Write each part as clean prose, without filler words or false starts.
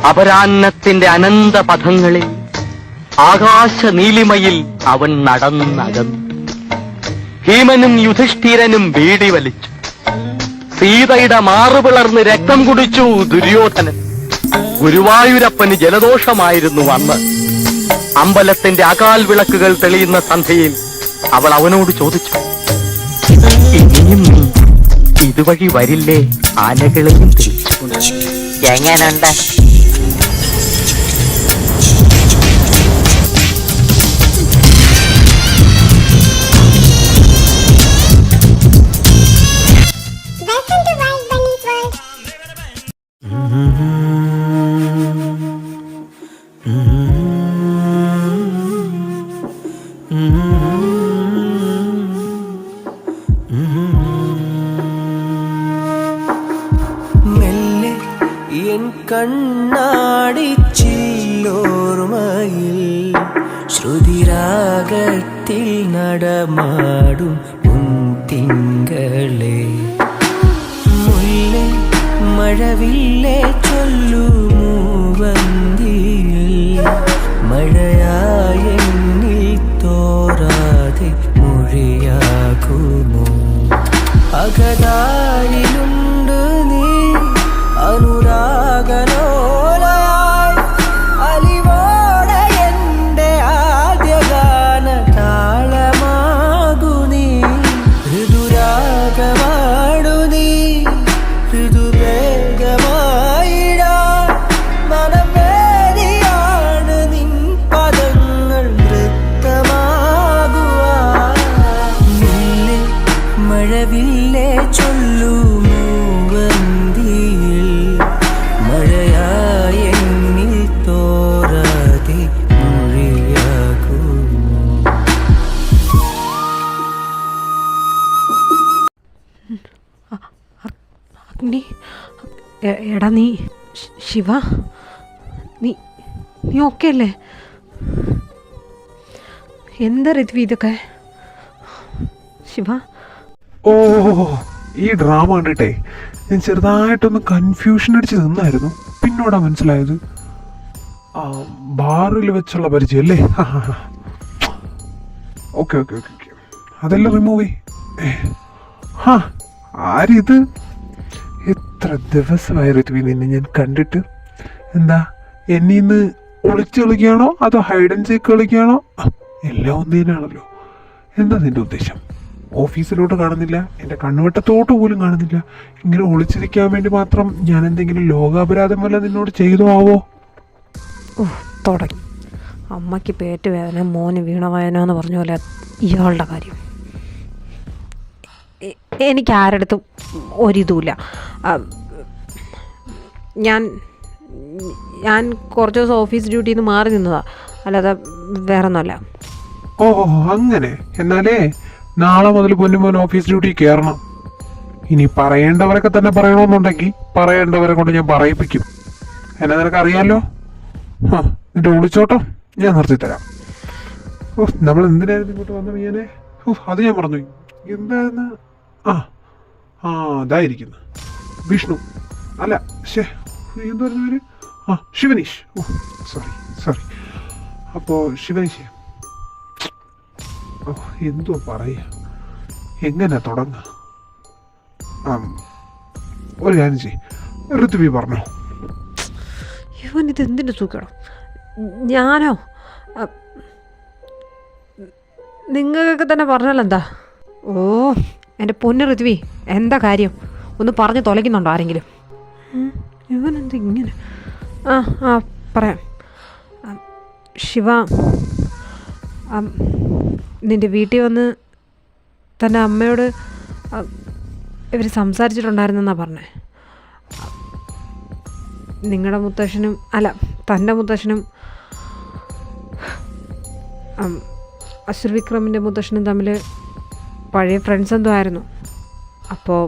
അപരാന്നത്തിന്റെ അനന്ത പഥങ്ങളിൽ ആകാശ നീലിമയിൽ അവൻ നടന്നകന്നു. ഭീമനും യുധിഷ്ഠിരനും ബീഡി വലിച്ചു. സീതയുടെ മാറുപിളർന്ന് രക്തം കുടിച്ചു ദുര്യോധനൻ. ഗുരുവായൂരപ്പന് ജലദോഷമായിരുന്നു അന്ന്. അമ്പലത്തിന്റെ അകാൽ വിളക്കുകൾ തെളിയുന്ന സന്ധ്യയിൽ അവൾ അവനോട് ചോദിച്ചു, ഇനിയും നീ ഇതുവഴി വരില്ലേ? ആനകളെയും തിരിച്ചു എങ്ങനുണ്ട്? മെല്ലെ എൻ കണ്ണാടിച്ചില്ലോർമയിൽ ശ്രുതിരാഗത്തിൽ നടമാടും തിങ്കളെ മുല്ലേ മഴവില്ലേ ചൊല്ലുമൂ വന്തിയിൽ മഴയായെന്നിൽ തോരാതെ മൊഴിയാകുമോ അകതാരിലുണ്ട് നീ അനുരാഗലോലയായി അലിവോടെ എൻ്റെ ആദ്യഗാന താളമാകു നീ ഋതുരാഗമാടു നീ ഋതുവേഗമായിടാ മനം വേദിയാണ് നിൻ പദങ്ങൾ നൃത്തമാകുവാൻ മഴവില്ലേ ചൊല്ലുമോ വന്തിയിൽ മഴയായെന്നിൽ തോരാതെ മൊഴിയാകുമോ. അഗ്നി, എടാ നീ ശിവ, നീ നീ ഓക്കെ അല്ലേ? എന്താ ഋത്വി ഇതൊക്കെ? ശിവ, ഓ, ഈ ഡ്രാമ കണ്ടിട്ടേ ഞാൻ ചെറുതായിട്ടൊന്ന് കൺഫ്യൂഷൻ അടിച്ച് നിന്നായിരുന്നു. പിന്നോടാ മനസ്സിലായത് ബാറിൽ വെച്ചുള്ള പരിചയം അല്ലേ? ഓക്കെ ഓക്കെ ഓക്കെ ഓക്കെ, അതെല്ലാം റിമൂവ് ഹാ. ആരിത്? എത്ര ദിവസമായി ഋത്വി നിന്നെ ഞാൻ കണ്ടിട്ട്. എന്താ എന്നീന്ന് ഒളിച്ച് കളിക്കുകയാണോ അതോ ഹൈഡ് ആൻഡ് സീക്ക് കളിക്കുകയാണോ? എല്ലാം ഒന്നേനാണല്ലോ. എന്താ നിന്റെ ഉദ്ദേശം? ഓഫീസിലോട്ട് കാണുന്നില്ല, എൻ്റെ കണ്ണുവെട്ടത്തോട്ട് പോലും കാണുന്നില്ല. ഇങ്ങനെ ഒളിച്ചിരിക്കാൻ വേണ്ടി മാത്രം ഞാൻ എന്തെങ്കിലും ലോകാപരാധം വല്ല നിന്നോട് ചെയ്തോ ആവോ? തുടങ്ങി. അമ്മയ്ക്ക് പേറ്റ് വേദന, മോന് വീണവേദന എന്ന് പറഞ്ഞ പോലെ ഇയാളുടെ കാര്യം. എനിക്ക് ആരടുത്തും ഒരിതുമില്ല. ഞാൻ കുറച്ച് ദിവസം ഓഫീസ് ഡ്യൂട്ടിയിൽ നിന്ന് മാറി നിന്നതാ, അല്ലാതെ വേറെ ഒന്നുമല്ല. ഓ അങ്ങനെ. എന്നാലേ നാളെ മുതൽ പൊന്നുമോൻ ഓഫീസ് ഡ്യൂട്ടി കയറണം. ഇനി പറയേണ്ടവരൊക്കെ തന്നെ പറയണമെന്നുണ്ടെങ്കിൽ പറയേണ്ടവരെ കൊണ്ട് ഞാൻ പറയിപ്പിക്കും. എന്നെ നിനക്കറിയാലോ. നിന്റെ ഒളിച്ചോട്ടം ഞാൻ നിർത്തിത്തരാം. നമ്മൾ എന്തിനായിരുന്നു ഇങ്ങോട്ട് വന്ന മീനെ? അത് ഞാൻ പറഞ്ഞു. എന്തായിരുന്നു? അതായിരിക്കുന്നു വിഷ്ണു. അല്ല, എന്ത് പറഞ്ഞ പേര്? ശിവനീഷ്. സോറി. അപ്പോൾ ശിവനീഷ് എന്തോ പറയുക, എങ്ങനെ തുടങ്ങുക? ഒരു കാര്യം ചെയ്യും, ഋത്വി പറഞ്ഞോ. ഇവനിത് എന്തിൻ്റെ സുഖണം? ഞാനോ? നിങ്ങൾക്കൊക്കെ തന്നെ പറഞ്ഞല്ലോ. എന്താ? ഓ എൻ്റെ പൊന്നു ഋത്വി, എന്താ കാര്യം? ഒന്ന് പറഞ്ഞ് തൊലയ്ക്കുന്നുണ്ടോ ആരെങ്കിലും? ഇവനെന്ത് ഇങ്ങനെ? പറയാം. ശിവ, നിൻ്റെ വീട്ടിൽ വന്ന് തൻ്റെ അമ്മയോട് ഇവർ സംസാരിച്ചിട്ടുണ്ടായിരുന്നെന്നാണ് പറഞ്ഞത്. നിങ്ങളുടെ മുത്തശ്ശനും തൻ്റെ മുത്തശ്ശനും അശ്രുവിക്രമിൻ്റെ മുത്തശ്ശനും തമ്മിൽ പഴയ ഫ്രണ്ട്സ് എന്തോ ആയിരുന്നു. അപ്പോൾ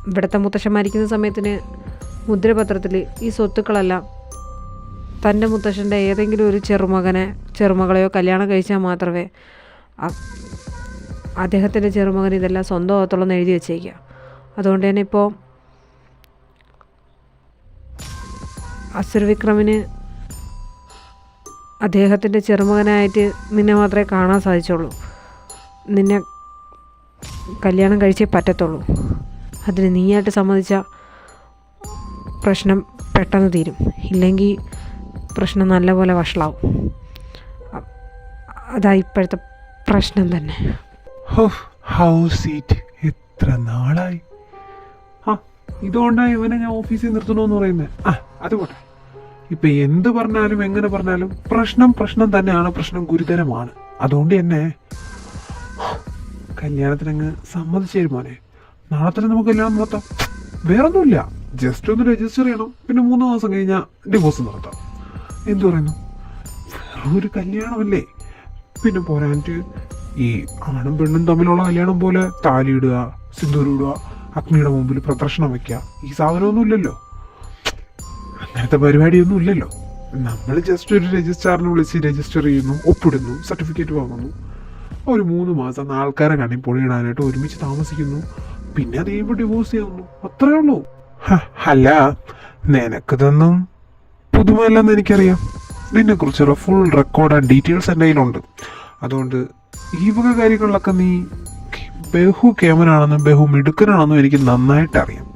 ഇവിടുത്തെ മുത്തശ്ശൻ മരിക്കുന്ന സമയത്തിന് മുദ്രപത്രത്തിൽ ഈ സ്വത്തുക്കളെല്ലാം തൻ്റെ മുത്തശ്ശൻ്റെ ഏതെങ്കിലും ഒരു ചെറുമകളെയോ കല്യാണം കഴിച്ചാൽ മാത്രമേ അദ്ദേഹത്തിൻ്റെ ചെറുമകൻ ഇതെല്ലാം സ്വന്തമാകത്തുള്ളൂ എഴുതി വെച്ചേക്കുക. അതുകൊണ്ട് തന്നെ ഇപ്പോൾ അസുർ വിക്രമിന് അദ്ദേഹത്തിൻ്റെ ചെറുമകനായിട്ട് നിന്നെ മാത്രമേ കാണാൻ സാധിച്ചുള്ളൂ. നിന്നെ കല്യാണം കഴിച്ചേ പറ്റത്തുള്ളൂ. അതിന് നീയായിട്ട് സമ്മതിച്ച പ്രശ്നം പെട്ടെന്ന് തീരും, ഇല്ലെങ്കിൽ പ്രശ്നം നല്ലപോലെ വഷളാവും. അതാ ഇപ്പോഴത്തെ പ്രശ്നം തന്നെ. ഹൗസ് സീറ്റ് എത്ര നാളായി. ഇതുകൊണ്ടാണ് ഇവനെ ഞാൻ ഓഫീസിൽ നിർത്തണമെന്ന് പറയുന്നത്. അതുകൊട്ടെ, ഇപ്പൊ എന്ത് പറഞ്ഞാലും എങ്ങനെ പറഞ്ഞാലും പ്രശ്നം തന്നെയാണ്, പ്രശ്നം ഗുരുതരമാണ്. അതുകൊണ്ട് തന്നെ കല്യാണത്തിനങ്ങ് സമ്മതിച്ചേരും മോനെ. നാളെ തന്നെ നമുക്ക് കല്യാണം നടത്താം. വേറൊന്നുമില്ല, ജസ്റ്റ് ഒന്ന് രജിസ്റ്റർ ചെയ്യണം, പിന്നെ 3 മാസം കഴിഞ്ഞാൽ ഡിവോഴ്സ് നടത്താം. എന്തു പറയുന്നു? വെറും ഒരു കല്യാണമല്ലേ. പിന്നെ പോരാഞ്ഞിട്ട് ഈ ആണും പെണ്ണും തമ്മിലുള്ള കല്യാണം പോലെ താലിയിടുക, സിന്ദൂരിടുക, അഗ്നിയുടെ മുമ്പിൽ പ്രദർശനം വയ്ക്കുക, ഈ സാധനമൊന്നും ഇല്ലല്ലോ. അങ്ങനത്തെ പരിപാടിയൊന്നും ഇല്ലല്ലോ. നമ്മൾ ജസ്റ്റ് ഒരു രജിസ്ട്രാറിനെ വിളിച്ച് രജിസ്റ്റർ ചെയ്യുന്നു, ഒപ്പിടുന്നു, സർട്ടിഫിക്കറ്റ് വാങ്ങുന്നു, ഒരു 3 മാസം ആൾക്കാരെ കണ്ണി പൊളിയിടാനായിട്ട് ഒരുമിച്ച് താമസിക്കുന്നു, പിന്നെ അത് കഴിയുമ്പോൾ ഡിവോഴ്സ് ചെയ്യുന്നു. അത്രേ ഉള്ളൂ. അല്ല, നിനക്കിതൊന്നും പുതുമല്ലെന്ന് എനിക്കറിയാം. നിന്നെക്കുറിച്ചുള്ള ഫുൾ റെക്കോർഡ് ആൻഡ് ഡീറ്റെയിൽസ് എൻ്റെ കയ്യിലുണ്ട്. അതുകൊണ്ട് ഈ വക കാര്യങ്ങളിലൊക്കെ നീ ബഹു കേമനാണെന്നും ബഹു മിടുക്കനാണെന്നും എനിക്ക് നന്നായിട്ട് അറിയാം.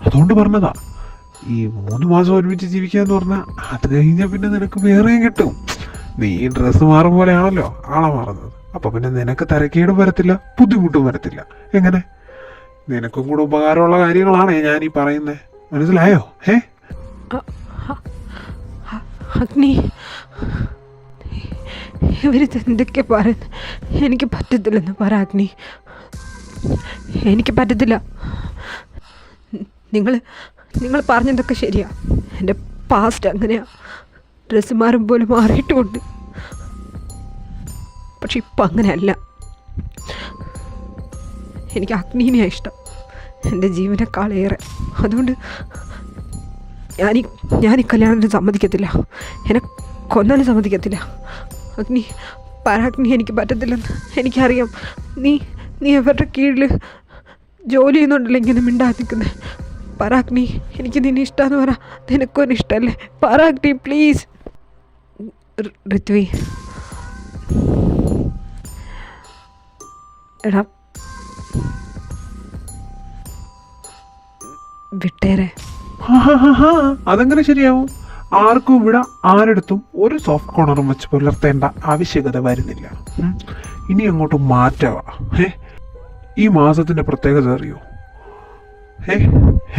അതുകൊണ്ട് പറഞ്ഞതാ, ഈ 3 മാസം ഒരുമിച്ച് ജീവിക്കാന്ന് പറഞ്ഞാൽ അത് കഴിഞ്ഞാൽ പിന്നെ നിനക്ക് വേറെയും കിട്ടും. നീ ഡ്രസ്സ് മാറും പോലെയാണല്ലോ ആളെ മാറുന്നത്. അപ്പൊ പിന്നെ നിനക്ക് തരക്കേടും വരത്തില്ല, ബുദ്ധിമുട്ടും വരത്തില്ല. എങ്ങനെ? നിനക്കും കൂടെ ഉപകാരമുള്ള കാര്യങ്ങളാണ് ഞാൻ ഈ പറയുന്നത്. മനസ്സിലായോ? അഗ്നി, ഇവരിത് എന്തൊക്കെ പറയുന്നു? എനിക്ക് പറ്റത്തില്ലെന്ന് പറ അഗ്നി. എനിക്ക് പറ്റത്തില്ല. നിങ്ങൾ പറഞ്ഞതൊക്കെ ശരിയാ. എൻ്റെ പാസ്റ്റ് അങ്ങനെയാ, ഡ്രസ്സ് മാറും പോലെ മാറിയിട്ടുമുണ്ട്. പക്ഷെ ഇപ്പം അങ്ങനെയല്ല. എനിക്ക് അഗ്നിനെയാണ് ഇഷ്ടം, എൻ്റെ ജീവനേക്കാളേറെ. അതുകൊണ്ട് ഞാൻ ഈ കല്യാണത്തിന് സമ്മതിക്കത്തില്ല. എന്നെ കൊന്നാലും സമ്മതിക്കത്തില്ല. അഗ്നി, പരാഗ്നി, എനിക്ക് പറ്റത്തില്ലെന്ന് എനിക്കറിയാം. നീ അവരുടെ കീഴിൽ ജോലി ചെയ്യുന്നുണ്ടല്ലോ ഇങ്ങനെ മിണ്ടാ നിൽക്കുന്നത്. പരാഗ്നി, എനിക്ക് നിന്നെ ഇഷ്ടമെന്ന് പറ. നിനക്കൊന്നും ഇഷ്ടമല്ലേ? പരാഗ്നി പ്ലീസ്. ഋത്വി, എടാ വിട്ടേരെ. അതെങ്ങനെ ശരിയാവും? ആർക്കും ഇവിടെ ആരെടുത്തും ഒരു സോഫ്റ്റ് കോർണറും വെച്ച് പുലർത്തേണ്ട ആവശ്യകത വരുന്നില്ല. ഇനി അങ്ങോട്ട് മാറ്റവാ. ഈ മാസത്തിന്റെ പ്രത്യേകത അറിയോ?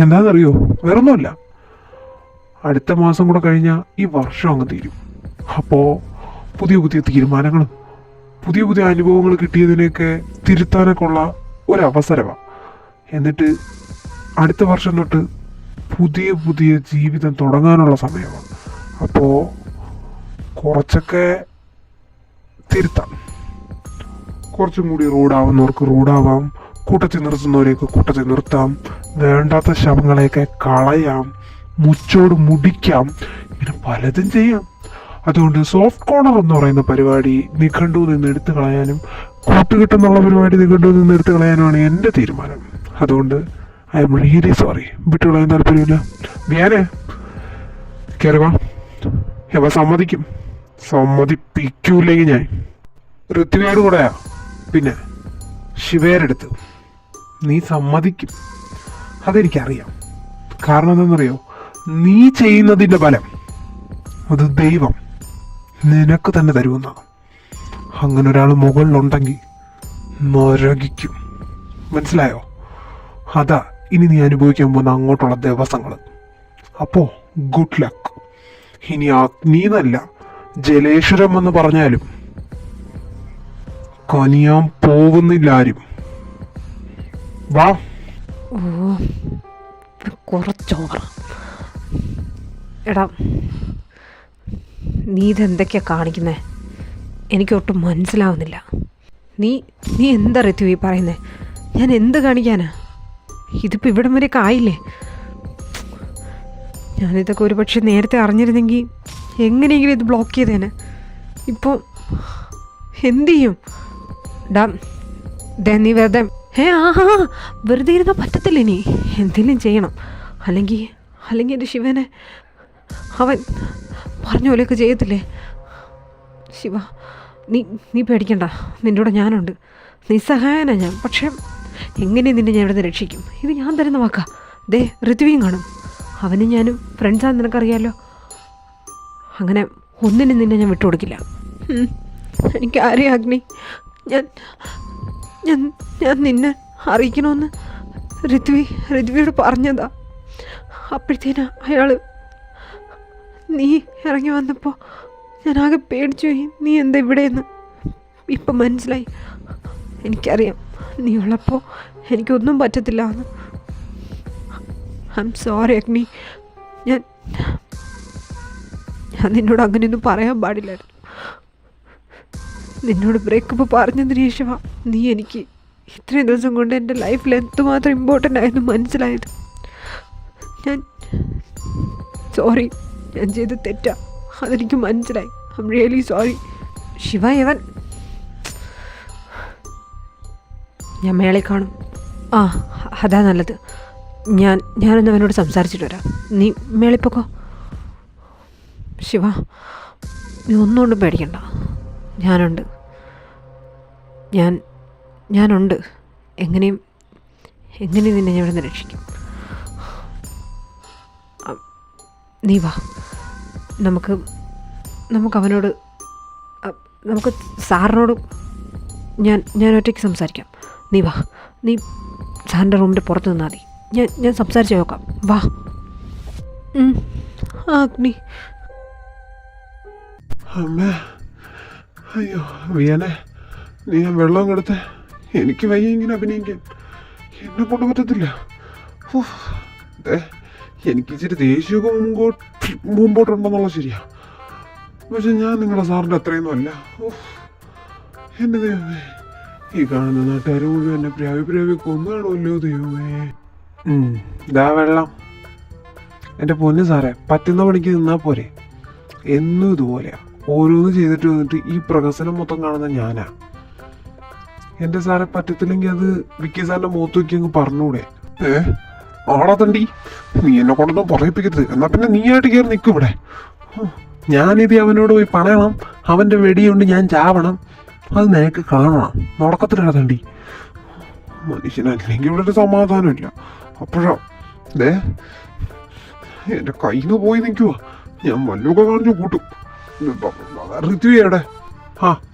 എന്താണെന്നറിയോ? വേറൊന്നുമില്ല, അടുത്ത മാസം കൂടെ കഴിഞ്ഞാൽ ഈ വർഷം അങ്ങ് തീരും. അപ്പോൾ പുതിയ പുതിയ തീരുമാനങ്ങളും പുതിയ പുതിയ അനുഭവങ്ങൾ കിട്ടിയതിനെയൊക്കെ തിരുത്താനൊക്കെ ഉള്ള ഒരവസരമാണ്. എന്നിട്ട് അടുത്ത വർഷം തൊട്ട് പുതിയ പുതിയ ജീവിതം തുടങ്ങാനുള്ള സമയമാണ്. അപ്പോൾ കുറച്ചൊക്കെ തിരുത്താം. കുറച്ചും കൂടി റൂഡാവുന്നവർക്ക് റൂഡാവാം, കൂട്ടത്തിൽ നിർത്തുന്നവരെയൊക്കെ കൂട്ടത്തിൽ നിർത്താം, വേണ്ടാത്ത ശവങ്ങളെയൊക്കെ കളയാം, മുച്ചോട് മുടിക്കാം, ഇങ്ങനെ പലതും ചെയ്യാം. അതുകൊണ്ട് സോഫ്റ്റ് കോർണർ എന്ന് പറയുന്ന പരിപാടി നിഘണ്ടു നിന്ന് എടുത്തു കളയാനും കൂട്ടുകെട്ടെന്നുള്ള പരിപാടി നിഘണ്ടു നിന്ന് എടുത്തു കളയാനുമാണ് എൻ്റെ തീരുമാനം. അതുകൊണ്ട് ഐ എം റിയലി സോറി. വിട്ടുകളയാൻ താല്പര്യമില്ല. ഞാനേ കയറുക. എവ സമ്മതിക്കും? സമ്മതിപ്പിക്കൂല്ലെങ്കിൽ ഞാൻ ഋത്വിയോട് കൂടെയാ, പിന്നെ ശിവേരെടുത്ത് നീ സമ്മതിക്കും. അതെനിക്കറിയാം. കാരണം എന്താണെന്നറിയോ? നീ ചെയ്യുന്നതിൻ്റെ ഫലം അത് ദൈവം നിനക്ക് തന്നെ തരുമെന്നാണ്. അങ്ങനെ ഒരാൾ മുകളിലുണ്ടെങ്കിൽ നരകിക്കും. മനസ്സിലായോ? അതാ ഇനി നീ അനുഭവിക്കാൻ പോകുന്ന അങ്ങോട്ടുള്ള ദിവസങ്ങൾ. അപ്പോൾ ഗുഡ് ലക്ക്. ഇനി അഗ്നിന്നല്ല ജലേശ്വരം എന്ന് പറഞ്ഞാലും കനിയാൻ പോകുന്നില്ല ആരും. വാ. കുറച്ചോറ. എടാ, നീ ഇതെന്തൊക്കെയാ കാണിക്കുന്നേ? എനിക്കൊട്ടും മനസ്സിലാവുന്നില്ല. നീ എന്താ ഋത്വി പറയുന്നേ? ഞാൻ എന്ത് കാണിക്കാനാ? ഇതിപ്പോൾ ഇവിടം വരെയൊക്കെ ആയില്ലേ? ഞാനിതൊക്കെ ഒരു പക്ഷെ നേരത്തെ അറിഞ്ഞിരുന്നെങ്കിൽ എങ്ങനെയെങ്കിലും ഇത് ബ്ലോക്ക് ചെയ്തേനെ. ഇപ്പോൾ എന്തു ചെയ്യും? നീ വെറുതെ വെറുതെ ഇരുന്നാൽ പറ്റത്തില്ല. ഇനി എന്തെങ്കിലും ചെയ്യണം. അല്ലെങ്കിൽ എൻ്റെ ശിവനെ അവൻ പറഞ്ഞ പോലെയൊക്കെ ചെയ്യത്തില്ലേ? ശിവ, നീ പേടിക്കണ്ട, നിൻ്റെ കൂടെ ഞാനുണ്ട്. നിസ്സഹായനാ ഞാൻ. പക്ഷേ എങ്ങനെ നിന്നെ ഞാൻ ഇവിടുന്ന് രക്ഷിക്കും? ഇത് ഞാൻ തരുന്ന വാക്കാ. ദേ ഋത്വിയും കാണും, അവനും ഞാനും ഫ്രണ്ട്സാന്ന് നിനക്കറിയാലോ. അങ്ങനെ ഒന്നിനും നിന്നെ ഞാൻ വിട്ടുകൊടുക്കില്ല. എനിക്കറിയാം അഗ്നി, ഞാൻ നിന്നെ അറിയിക്കണമെന്ന് ഋത്വിയോട് പറഞ്ഞതാ. അപ്പോഴത്തേനാ അയാൾ നീ ഇറങ്ങി വന്നപ്പോൾ ഞാനാകെ പേടിച്ചു പോയി. നീ എന്താ ഇവിടെയെന്ന് ഇപ്പം മനസ്സിലായി. എനിക്കറിയാം നീ ഉള്ളപ്പോൾ എനിക്കൊന്നും പറ്റത്തില്ല എന്ന്. ഐ എം സോറി അഗ്നി. ഞാൻ നിന്നോട് അങ്ങനെയൊന്നും പറയാൻ പാടില്ലായിരുന്നു. നിന്നോട് ബ്രേക്കപ്പ് പറഞ്ഞതിന് ശേഷമാ നീ എനിക്ക് ഇത്രയും ദിവസം കൊണ്ട് എൻ്റെ ലൈഫിൽ എന്തുമാത്രം ഇമ്പോർട്ടൻ്റ് ആയെന്ന് മനസ്സിലായത്. ഞാൻ സോറി, ഞാൻ ചെയ്ത് തെറ്റാ, അതെനിക്ക് മനസ്സിലായി. I am really sorry. Shiva, ഇവൻ ഞാൻ മേളയിൽ കാണും. ആ, അതാ നല്ലത്. ഞാനൊന്ന് അവനോട് സംസാരിച്ചിട്ട് വരാം. നീ മേളിപ്പൊക്കോ. ശിവ, നീ ഒന്നുകൊണ്ടും പേടിക്കണ്ട, ഞാനുണ്ട്. ഞാനുണ്ട്. എങ്ങനെയും നിന്നെ ഞാൻ ഇവിടെ നിന്ന് രക്ഷിക്കും. നീ വാ, നമുക്ക് അവനോട്, നമുക്ക് സാറിനോട് ഞാൻ ഒറ്റയ്ക്ക് സംസാരിക്കാം. നീ വാ, നീ സാറിൻ്റെ റൂമിൻ്റെ പുറത്ത് നിന്നാൽ മതി. ഞാൻ സംസാരിച്ച് നോക്കാം. വാ. അഗ്നി. അമ്മേ, അയ്യോ വിയാനെ, നീ ആ വെള്ളം കെടുത്ത്. എനിക്ക് വയ്യ ഇങ്ങനെ അഭിനയിക്കാൻ, എന്നെ കൊണ്ട് പറ്റത്തില്ല. എനിക്ക് ഇച്ചിരി ദേഷ്യമൊക്കെ മുമ്പോട്ടുണ്ടെന്നുള്ള ശരിയാ, പക്ഷെ ഞാൻ നിങ്ങളുടെ സാറിൻ്റെ അത്രയൊന്നും അല്ല. എൻ്റെ ദൈവമേ, ഈ കാണുന്ന നാട്ടുകാർ മുഴുവൻ എന്നെ പ്രാവി കൊന്നാണല്ലോ ദൈവമേ. ഇതാ വെള്ളം. എൻ്റെ പൊന്നു സാറേ, പറ്റുന്ന പണിക്ക് നിന്നാൽ പോരെ. എന്നും ഇതുപോലെയാ, ഓരോന്ന് ചെയ്തിട്ട് വന്നിട്ട് ഈ പ്രഹസനം മൊത്തം കാണുന്ന ഞാനാ. എൻ്റെ സാറെ പറ്റത്തില്ലെങ്കിൽ അത് വിക്കി സാറിൻ്റെ മുഖത്ത് വയ്ക്കി അങ്ങ് പറഞ്ഞൂടെ? ആടാ തണ്ടി, നീ എന്നെ കൊണ്ടൊന്നും പറയിപ്പിക്കരുത്. എന്നാ പിന്നെ നീ ആയിട്ട് കയറി നിൽക്കും ഇവിടെ. ഞാനിത് അവനോട് പോയി പറയണം, അവൻ്റെ വെടിയുണ്ട് ഞാൻ ചാവണം, അത് നിനക്ക് കാണണം. നടക്കത്തില്ല തണ്ടി. മനുഷ്യനല്ലെങ്കിൽ ഇവിടെ ഒരു സമാധാനമില്ല. അപ്പോഴാ എൻ്റെ കയ്യിൽ നിന്ന് പോയി നിൽക്കുക. ഞാൻ വല്ലൊക്കെ കാണിച്ചു കൂട്ടും. ഋത്വി എവിടെ? ആ,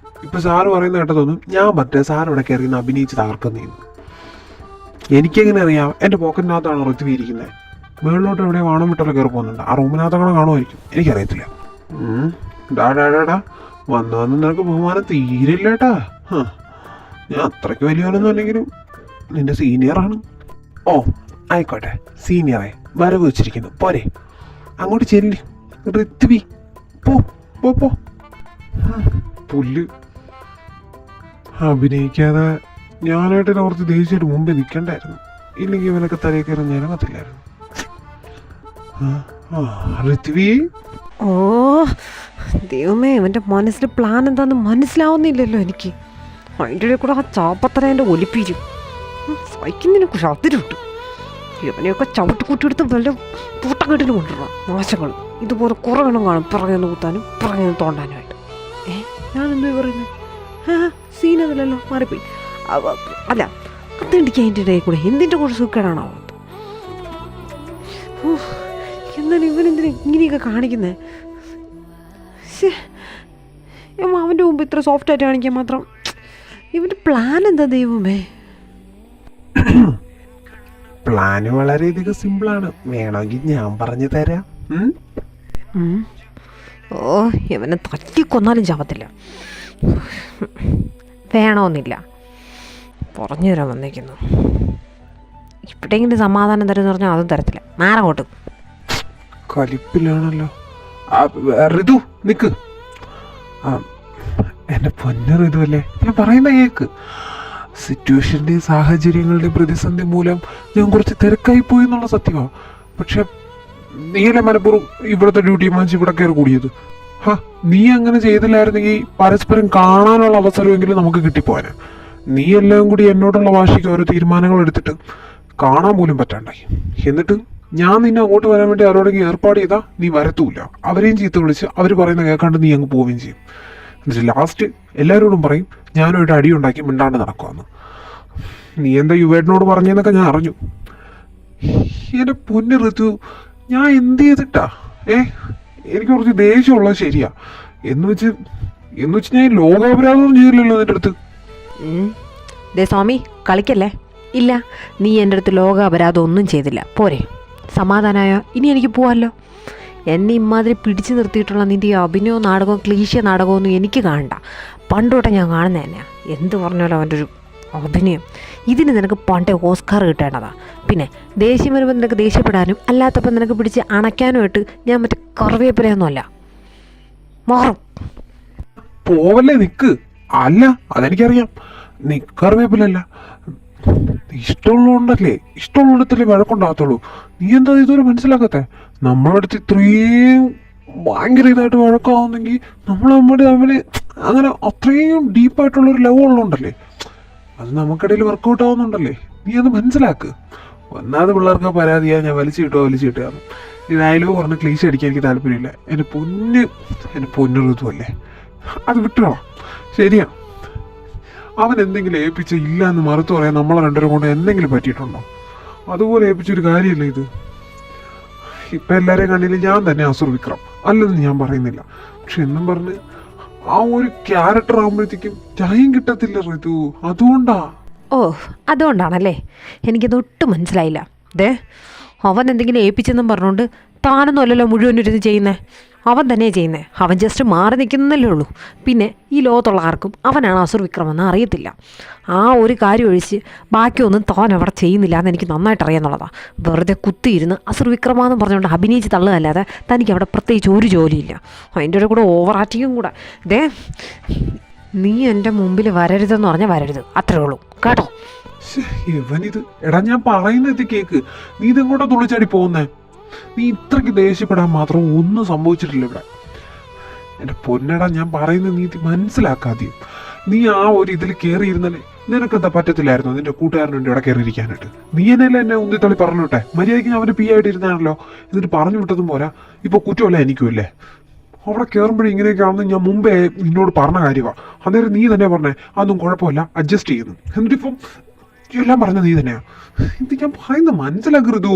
ഇപ്പൊ സാറ് പറയുന്ന കേട്ടതൊന്നും ഞാൻ പറ്റേ സാർ ഇവിടെ കയറി അഭിനയിച്ച് തകർക്കുന്നേന്ന്. എനിക്കെങ്ങനെ അറിയാം? എൻ്റെ പോക്കറ്റിനകത്താണ് ഋത്വി ഇരിക്കുന്നത്. മുകളിലോട്ട് എവിടെ വാണം വിട്ടല്ലോ കയറി പോകുന്നുണ്ട്. ആ റൂമിനകത്തങ്ങനെ കാണുമായിരിക്കും, എനിക്കറിയത്തില്ല. ഡാ വന്ന് നിനക്ക് ബഹുമാനം തീരില്ലേട്ടാ. ഞാൻ അത്രയ്ക്ക് വലിയവനൊന്നും അല്ലെങ്കിലും നിന്റെ സീനിയറാണ്. ഓ ആയിക്കോട്ടെ, സീനിയറെ വരവ് വെച്ചിരിക്കുന്നു, പോരെ. അങ്ങോട്ട് ചെല്ലി ഋത്വി. പോ. പുല്ല് അഭിനയിക്കാതെ ഞാനായിട്ട് ഓർത്ത് ദേഷ്യമായിട്ട് മുമ്പേ നിൽക്കണ്ടായിരുന്നു. ഇല്ലെങ്കിൽ ഇവനൊക്കെ തലയിൽ കയറി ഞരങ്ങത്തില്ലായിരുന്നു. ഋത്വി. ഓ ദൈവമേ, അവൻ്റെ മനസ്സിൽ പ്ലാൻ എന്താണെന്ന് മനസ്സിലാവുന്നില്ലല്ലോ എനിക്ക്. അതിൻ്റെ ഇടയിൽ കൂടെ ആ ചാപ്പത്തര എൻ്റെ ഒലിപ്പിരും. സഹിക്കുന്നതിനെ കുറിച്ച് അതിരിട്ടു. ഇവനെയൊക്കെ ചവിട്ടുകൂട്ടിയെടുത്ത് വല്ല പൂട്ടക്കെട്ടിന് കൊണ്ടുവരണം. നാശങ്ങൾ ഇതുപോലെ കുറേ എണ്ണം കാണും, പിറകെന്ന് കുത്താനും പിറകെന്ന് തോണ്ടാനുമായിട്ട്. ഞാനെന്തോ പറയുന്നത്? സീനതല്ലോ, മാറിപ്പോയി. അല്ല, അതെനിക്ക് അതിൻ്റെ ഇടയിൽ കൂടെ എന്തിൻ്റെ കൂടെ സുഖേടാണോ? എന്നാലും ഇവനെന്തിനാ ഇങ്ങനെയൊക്കെ കാണിക്കുന്നത്? അവൻ്റെ മുമ്പ് ഇത്ര സോഫ്റ്റായിട്ട് കാണിക്കാൻ മാത്രം ഇവൻ്റെ പ്ലാൻ എന്താ ദൈവമേ? പ്ലാന് വളരെയധികം സിമ്പിളാണ്, വേണമെങ്കിൽ ഞാൻ പറഞ്ഞു തരാം. ഓ, ഇവനെ തട്ടിക്കൊന്നാലും ചാവത്തില്ല. വേണമെന്നില്ല, പറഞ്ഞു തരാൻ വന്നേക്കുന്നു. ഇപ്പോഴെങ്കിലും സമാധാനം തരുമെന്ന് പറഞ്ഞാൽ അതും തരത്തില്ല. മാറങ്ങോട്ട്. കലിപ്പിലാണല്ലോ. ഋതു നിക്ക്. എൻ്റെ പൊന്ന ഋതു അല്ലേ, ഞാൻ പറയുന്ന കേക്ക്. സിറ്റുവേഷൻ്റെയും സാഹചര്യങ്ങളുടെയും പ്രതിസന്ധി മൂലം ഞാൻ കുറച്ച് തിരക്കായി പോയി എന്നുള്ള സത്യമാണ്. പക്ഷെ നീയല്ലേ മനഃപൂർവ്വം ഇവിടുത്തെ ഡ്യൂട്ടി മാച്ച് ഇവിടെ കയറി കൂടിയത്. നീ അങ്ങനെ ചെയ്തില്ലായിരുന്നെങ്കിൽ പരസ്പരം കാണാനുള്ള അവസരമെങ്കിലും നമുക്ക് കിട്ടിപ്പോവാന്. നീ എല്ലാം കൂടി എന്നോടുള്ള വാശിക്ക് ഓരോ തീരുമാനങ്ങൾ എടുത്തിട്ട് കാണാൻ പോലും പറ്റാണ്ടായി. എന്നിട്ട് ഞാൻ നിന്നെ അങ്ങോട്ട് വരാൻ വേണ്ടി ആരോടെങ്കിലും ഏർപ്പാട് ചെയ്താൽ നീ വരത്തൂല്ല. അവരെയും ചീത്ത വിളിച്ച് അവർ പറയുന്ന കേൾക്കാണ്ട് നീ അങ്ങ് പോവുകയും ചെയ്യും. എന്നിട്ട് ലാസ്റ്റ് എല്ലാവരോടും പറയും ഞാനൊരു അടി ഉണ്ടാക്കി മിണ്ടാണ്ട് നടക്കുമെന്ന്. നീ എന്താ യുവേട്ടനോട് പറഞ്ഞെന്നൊക്കെ ഞാൻ അറിഞ്ഞു. എൻ്റെ പൊന്ന് ഋതു, ഞാൻ എന്ത് ചെയ്തിട്ടാ? എനിക്ക് കുറച്ച് ദേഷ്യമുള്ളത് ശരിയാ. എന്ന് വെച്ച് ഞാൻ ലോകാപരാധമൊന്നും ചെയ്തില്ലല്ലോ നിന്റെ അടുത്ത്. ദേ സ്വാമി കളിക്കല്ലേ. ഇല്ല, നീ എൻ്റെ അടുത്ത് ലോക അപരാധം ഒന്നും ചെയ്തില്ല. പോരെ, സമാധാനമായോ? ഇനി എനിക്ക് പോവാമല്ലോ. എന്നെ ഇമാതിരി പിടിച്ചു നിർത്തിയിട്ടുള്ള നിൻ്റെ ഈ അഭിനയവും നാടകവും ക്ലീശ നാടകമൊന്നും എനിക്ക് കാണണ്ട. പണ്ടോട്ടെ ഞാൻ കാണുന്നത് തന്നെയാണ്. എന്ത് പറഞ്ഞാലും അവൻ്റെ ഒരു അഭിനയം. ഇതിന് നിനക്ക് പണ്ടേ ഓസ്കാർ കിട്ടേണ്ടതാ. പിന്നെ ദേഷ്യം വരുമ്പോൾ നിനക്ക് ദേഷ്യപ്പെടാനും അല്ലാത്തപ്പോൾ നിനക്ക് പിടിച്ച് അണയ്ക്കാനുമായിട്ട് ഞാൻ മറ്റേ കറിവേപ്പിലയൊന്നുമല്ല. മാറും. പോവല്ലേ നിക്ക്. അല്ല, അതെനിക്കറിയാം, നീ കറിവേപ്പിലല്ല. ഇഷ്ടമുള്ളിടത്തല്ലേ വഴക്കുണ്ടാകത്തുള്ളൂ. നീ എന്താ ഇതുവരെ മനസ്സിലാക്കത്തെ? നമ്മളടുത്ത് ഇത്രയും ഭയങ്കര ഇതായിട്ട് വഴക്കാവുന്നെങ്കിൽ നമ്മൾ തമ്മിൽ അങ്ങനെ അത്രയും ഡീപ്പായിട്ടുള്ളൊരു ലവ് ഉള്ളതുകൊണ്ടല്ലേ അത് നമുക്കിടയിൽ വർക്കൗട്ട് ആവുന്നുണ്ടല്ലേ. നീ അത് മനസ്സിലാക്ക്. ഒന്നാമത് പിള്ളേർക്ക് പരാതിയാ ഞാൻ വലിച്ചു കിട്ടുകയാണ്. ഈ ഡയലോഗ് പറഞ്ഞ് ക്ലീശ അടിക്കാൻ എനിക്ക് താല്പര്യമില്ല. എൻ്റെ പൊന്നു ഋതുവല്ലേ, അത് വിട്ടുകളാം. ശരിയാ, അവൻ എന്തെങ്കിലും ഏൽപ്പിച്ച ഇല്ല എന്ന് മറുത്തു പറയാൻ നമ്മളെ രണ്ടുപേരും കൊണ്ട് എന്തെങ്കിലും പറ്റിയിട്ടുണ്ടോ? അതുപോലെ ഏൽപ്പിച്ചൊരു കാര്യമല്ല ഇത്. ഇപ്പം എല്ലാവരെയും കണ്ടില്ല ഞാൻ തന്നെ അസുർ വിക്രം അല്ലെന്ന് ഞാൻ പറയുന്നില്ല. പക്ഷെ എന്നും പറഞ്ഞ് ആ ഒരു ക്യാരക്ടർ ആകുമ്പോഴത്തേക്കും ടൈം കിട്ടത്തില്ല ഋതു. അതുകൊണ്ടാ. അതുകൊണ്ടാണല്ലേ? എനിക്കത് ഒട്ടും മനസ്സിലായില്ല. ദേ, അവൻ എന്തെങ്കിലും ഏൽപ്പിച്ചെന്നും പറഞ്ഞുകൊണ്ട് താനൊന്നും അല്ലല്ലോ മുഴുവനൊരിത് ചെയ്യുന്നേ. അവൻ തന്നെ ചെയ്യുന്നേ. അവൻ ജസ്റ്റ് മാറി നിൽക്കുന്നതല്ലേ ഉള്ളൂ. പിന്നെ ഈ ലോകത്തുള്ള ആർക്കും അവനാണ് അസുർ വിക്രമെന്ന് അറിയത്തില്ല. ആ ഒരു കാര്യം ഒഴിച്ച് ബാക്കിയൊന്നും താൻ അവിടെ ചെയ്യുന്നില്ല എന്ന് എനിക്ക് നന്നായിട്ട് അറിയാമെന്നുള്ളതാണ്. വെറുതെ കുത്തിയിരുന്ന് അസുർ വിക്രമാന്ന് പറഞ്ഞുകൊണ്ട് അഭിനയിച്ച് തള്ളുകയല്ലാതെ തനിക്ക് അവിടെ പ്രത്യേകിച്ച് ഒരു ജോലിയില്ല. അതിൻ്റെ ഒരു കൂടെ ഓവർ ആക്ടിങ്ങും കൂടെ. ദേ, നീ എൻ്റെ മുമ്പിൽ വരരുതെന്ന് പറഞ്ഞാൽ വരരുത്, അത്രേ ഉള്ളൂ കേട്ടോ. ഇവനിത് എടാ, ഞാൻ പറയുന്നത് കേക്ക്. നീ ഇതെങ്ങോട്ടാ തുള്ളിച്ചാടി പോകുന്നേ? നീ ഇത്രയ്ക്ക് ദേഷ്യപ്പെടാൻ മാത്രം ഒന്നും സംഭവിച്ചിട്ടില്ല ഇവിടെ. എൻ്റെ പൊന്നടാ, ഞാൻ പറയുന്നത് നീ മനസ്സിലാക്കാതെയും. നീ ആ ഒരു ഇതിൽ കയറിയിരുന്നല്ലേ നിനക്കെന്താ പറ്റത്തില്ലായിരുന്നു നിന്റെ കൂട്ടുകാരനുണ്ട് ഇവിടെ കയറിയിരിക്കാനായിട്ട്? നീ എന്നെ ഉന്തിത്തള്ളി പറഞ്ഞോട്ടെ. മര്യാദയ്ക്ക് ഞാൻ അവൻ്റെ പി ആയിട്ട് ഇരുന്നാണല്ലോ. എന്നിട്ട് പറഞ്ഞു വിട്ടതും പോരാ, ഇപ്പോൾ കുറ്റമല്ല എനിക്കും അല്ലേ? അവിടെ കയറുമ്പോഴും ഇങ്ങനെയൊക്കെ ആണെന്ന് ഞാൻ മുമ്പേ നിന്നോട് പറഞ്ഞ കാര്യമാണ്. അന്നേരം നീ തന്നെ പറഞ്ഞേ അതൊന്നും കുഴപ്പമില്ല, അഡ്ജസ്റ്റ് ചെയ്യുന്നു. എന്നിട്ടിപ്പം എല്ലാം പറഞ്ഞ നീ തന്നെയാ. ഇത് ഞാൻ പറയുന്നത് മനസ്സിലാക്കരുതൂ.